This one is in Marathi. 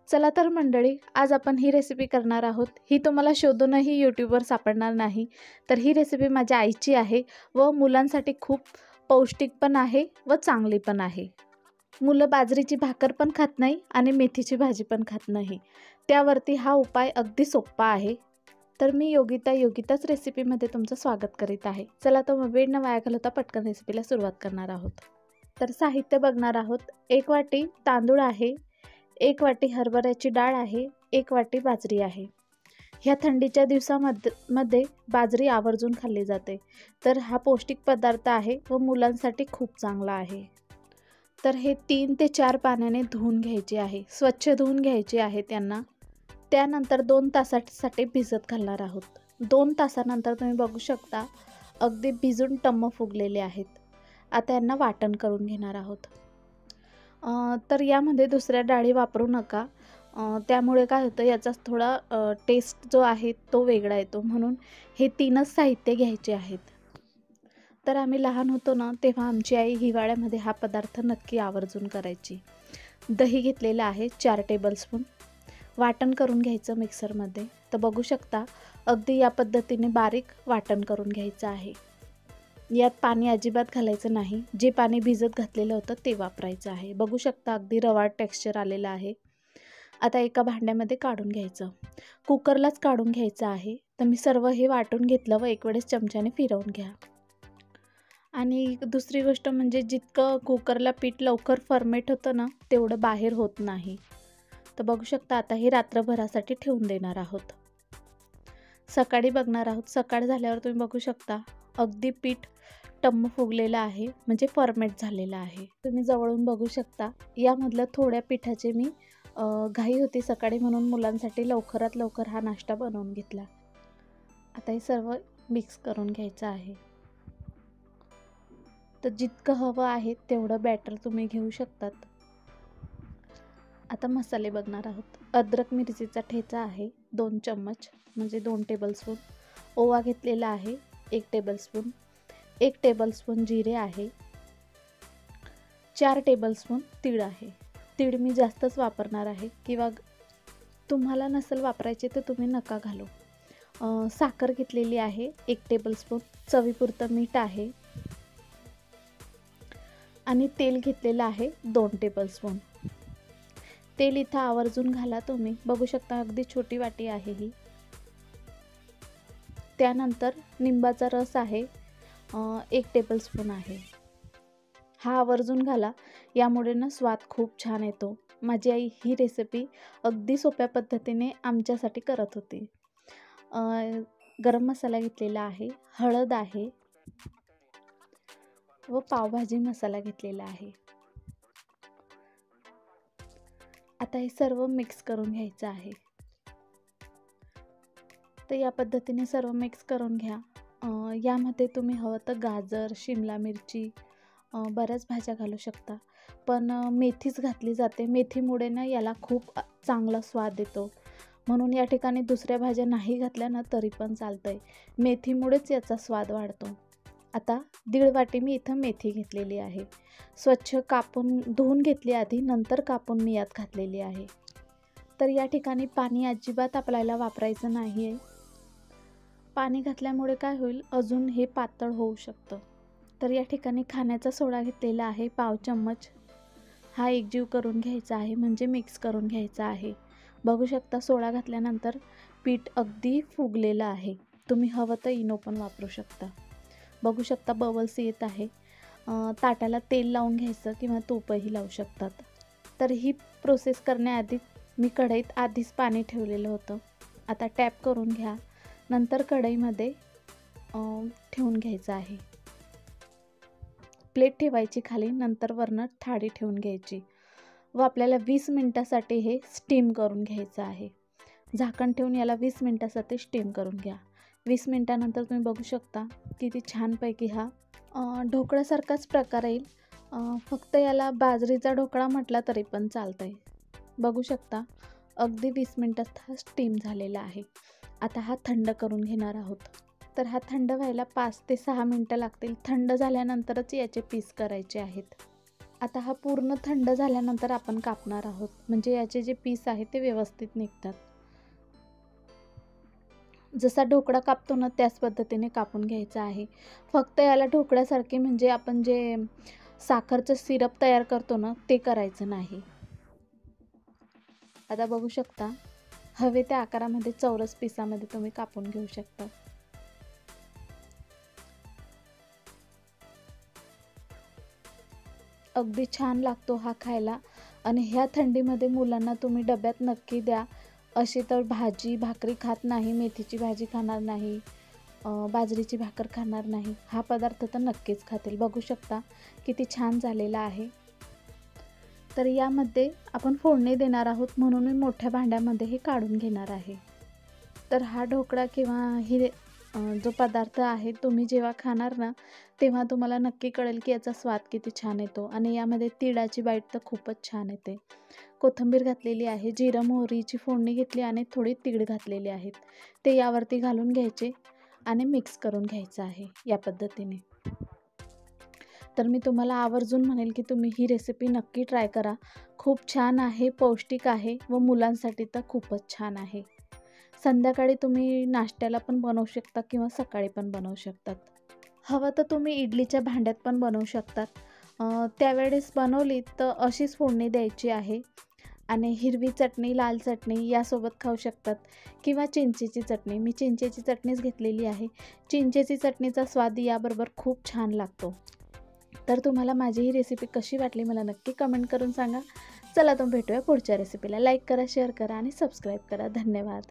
चला तर मंडळी, आज आपण ही रेसिपी करणार आहोत. ही तुम्हाला शोधूनही यूट्यूबवर सापडणार नाही. तर ही रेसिपी माझ्या आईची आहे व मुलांसाठी खूप पौष्टिक पण आहे व चांगली पण आहे. मुलं बाजरीची भाकर पण खात नाही आणि मेथीची भाजी पण खात नाही. त्यावरती हा उपाय अगदी सोपा आहे. तर मी योगिताच रेसिपीमध्ये तुमचं स्वागत करीत आहे. चला तर मग वेळ न वाया घालवता पटकन रेसिपीला सुरुवात करणार आहोत. तर साहित्य बघणार आहोत. 1 वाटी तांदूळ आहे, 1 वाटी हरभऱ्याची डाळ आहे, 1 वाटी बाजरी आहे. ह्या थंडीच्या दिवसामध्ये बाजरी आवर्जून खाल्ली जाते. तर हा पौष्टिक पदार्थ आहे व मुलांसाठी खूप चांगला आहे. तर हे 3 ते 4 पाण्याने धुवून घ्यायचे आहे. स्वच्छ धुवून घ्यायचे आहे त्यांना. त्यानंतर 2 तासासाठी भिजत घालणार आहोत. 2 तासानंतर तुम्ही बघू शकता अगदी भिजून टम्म फुगलेले आहेत. आता यांना वाटण करून घेणार आहोत. तर यामध्ये दुसऱ्या डाळी वापरू नका. त्यामुळे काय होतं, याचा थोडा टेस्ट जो आहे तो वेगळा येतो. म्हणून हे 3च साहित्य घ्यायचे आहेत. तर आम्ही लहान होतो ना, तेव्हा आमची आई हिवाळ्यामध्ये हा पदार्थ नक्की आवर्जून करायची. दही घेतलेलं आहे 4 टेबलस्पून. वाटण करून घ्यायचं मिक्सरमध्ये. तर बघू शकता अगदी या पद्धतीने बारीक वाटण करून घ्यायचं आहे. यात पाणी अजिबात घालायचं नाही. जे पाणी भिजत घातलेलं होतं ते वापरायचं आहे. बघू शकता अगदी रवाळ टेक्स्चर आलेलं आहे. आता एका भांड्यामध्ये काढून घ्यायचं. कुकरलाच काढून घ्यायचं आहे. तर मी सर्व हे वाटून घेतलं व एक वेळेस चमच्याने फिरवून घ्या. आणि दुसरी गोष्ट म्हणजे जितकं कुकरला पीठ लवकर फर्मेट होतं ना, तेवढं बाहेर होत नाही. तर बघू शकता आता हे रात्रभरासाठी ठेवून देणार आहोत. सकाळी बघणार आहोत. सकाळ झाल्यावर तुम्ही बघू शकता अगदी पीठ टम्म फुगलेलं आहे, म्हणजे फर्मेट झालेलं आहे. तुम्ही जवळून बघू शकता. यामधल्या थोड्या पिठाचे मी घाई होती सकाळी म्हणून मुलांसाठी लवकरात लवकर हा नाश्ता बनवून घेतला. आता हे सर्व मिक्स करून घ्यायचं आहे. तर जितकं हवं आहे तेवढं बॅटर तुम्ही घेऊ शकतात. आता मसाले बघणार आहोत. अद्रक मिरचीचा ठेचा आहे 2 चम्मच, म्हणजे 2 टेबलस्पून. ओवा घेतलेला आहे 1 टेबलस्पून. 1 टेबलस्पून जिरे आहे. 4 टेबलस्पून तीळ आहे. तीळ मी जास्तच वापरणार आहे, किंवा तुम्हाला नसेल वापरायचे तर तुम्ही नका घालू. साखर घेतलेली आहे 1 टेबलस्पून. चवीपुरतं मीठ आहे आणि तेल घेतलेलं आहे 2 टेबलस्पून. तेल इथं आवर्जून घाला तुम्ही. बघू शकता अगदी छोटी वाटी आहे ही. त्यानंतर लिंबाचा रस आहे 1 टेबलस्पून आहे. हा आवर्जून घाला. यामुळे ना स्वाद खूप छान येतो. माझी आई ही रेसिपी अगदी सोप्या पद्धतीने आमच्यासाठी करत होती. गरम मसाला घेतलेला आहे, हळद आहे व पावभाजी मसाला घेतलेला आहे. आता हे सर्व मिक्स करून घ्यायचं आहे. तर या पद्धतीने सर्व मिक्स करून घ्या. यामध्ये तुम्ही हवं तर गाजर, शिमला मिरची, बऱ्याच भाज्या घालू शकता. पण मेथीच घातली जाते. मेथीमुळे ना याला खूप चांगला स्वाद येतो. म्हणून या ठिकाणी दुसऱ्या भाज्या नाही घातल्या ना तरी पण चालतंय. मेथीमुळेच याचा स्वाद वाढतो. आता 1.5 वाटी मी इथं मेथी घेतलेली आहे. स्वच्छ कापून धुवून घेतली आधी, नंतर कापून मी यात घातलेली आहे. तर या ठिकाणी पाणी अजिबात आपल्याला वापरायचं नाही आहे. पाणी घातल्यामुळे काय होईल, अजून हे पातळ होऊ शकतं. तर या ठिकाणी खाण्याचा सोडा घेतलेला आहे 1/2 चम्मच. हा एकजीव करून घ्यायचा आहे, म्हणजे मिक्स करून घ्यायचा आहे. बघू शकता सोडा घातल्यानंतर पीठ अगदी फुगलेलं आहे. तुम्ही हवं तर इनो पण वापरू शकता. बघू शकता बबल्स येत आहे. ताटाला तेल लावून घ्यायचं किंवा तूपही लावू शकतात. तर ही प्रोसेस करण्याआधी मी कढईत आधीच पाणी ठेवलेलं होतं. आता टॅप करून घ्या. नंतर कढईमध्ये ठेवून घ्यायचं आहे. प्लेट ठेवायची खाली, नंतर वरनं थाळी ठेवून घ्यायची व आपल्याला 20 मिनटासाठी हे स्टीम करून घ्यायचं आहे. झाकण ठेवून याला 20 मिनटासाठी स्टीम करून घ्या. 20 मिनटानंतर तुम्ही बघू शकता किती छानपैकी हा ढोकळ्यासारखाच प्रकार येईल. फक्त याला बाजरीचा ढोकळा म्हटला तरी पण चालतंय. बघू शकता अगदी 20 मिनटात हा स्टीम झालेला आहे. आता हा थंड करून घेणार आहोत. तर हा थंड व्हायला 5 ते 6 मिनटं लागतील. थंड झाल्यानंतरच याचे पीस करायचे आहेत. आता हा पूर्ण थंड झाल्यानंतर आपण कापणार आहोत, म्हणजे याचे जे पीस आहेत ते व्यवस्थित निघतात. जसा ढोकळा कापतो ना त्याच पद्धतीने कापून घ्यायचा आहे. फक्त याला ढोकळ्यासारखे म्हणजे आपण जे साखरचं सिरप तयार करतो ना ते करायचं नाही. आता बघू शकता, हवे त्या आकारामध्ये चौरस पिसामध्ये तुम्ही कापून घेऊ शकता. अगदी छान लागतो हा खायला आणि ह्या थंडीमध्ये मुलांना तुम्ही डब्यात नक्की द्या. अशी तर भाजी भाकरी खात नाही, मेथीची भाजी खाणार नाही, बाजरीची भाकर खाणार नाही. हा पदार्थ तर नक्कीच खातील. बघू शकता किती छान झालेला आहे. तर यामध्ये आपण फोडणी देणार आहोत म्हणून मी मोठ्या भांड्यामध्ये हे काढून घेणार आहे. तर हा ढोकळा किंवा जो पदार्थ आहे तुम्ही जेव्हा खाणार ना तेव्हा तुम्हाला नक्की कळेल की याचा स्वाद किती छान येतो. आणि यामध्ये तिळाची बाईट तर खूपच छान येते. कोथिंबीर घातलेली आहे, जिरं मोहरीची फोडणी घेतली आणि थोडी तीळ घातलेली आहेत. ते यावरती घालून घ्यायचे आणि मिक्स करून घ्यायचं आहे या पद्धतीने. तर मी तुम्हाला आवर्जून म्हणेल की तुम्ही ही रेसिपी नक्की ट्राय करा. खूप छान आहे, पौष्टिक आहे व मुलांसाठी तर खूपच छान आहे. संध्याकाळी तुम्ही नाश्त्याला पण बनवू शकता किंवा सकाळी पण बनवू शकतात. हवं तर तुम्ही इडलीच्या भांड्यात पण बनवू शकतात. त्यावेळेस बनवली तर अशीच फोडणी द्यायची आहे आणि हिरवी चटणी, लाल चटणी यासोबत खाऊ शकतात किंवा चिंचेची चटणी. मी चिंचेची चटणीच घेतलेली आहे. चिंचेची चटणीचा स्वाद याबरोबर खूप छान लागतो. तर तुम्हाला माझी ही रेसिपी कशी वाटली मला नक्की कमेंट करून सांगा. चला तर भेटूया पुढच्या रेसिपीला. लाईक करा, शेअर करा आणि सबस्क्राईब करा. धन्यवाद.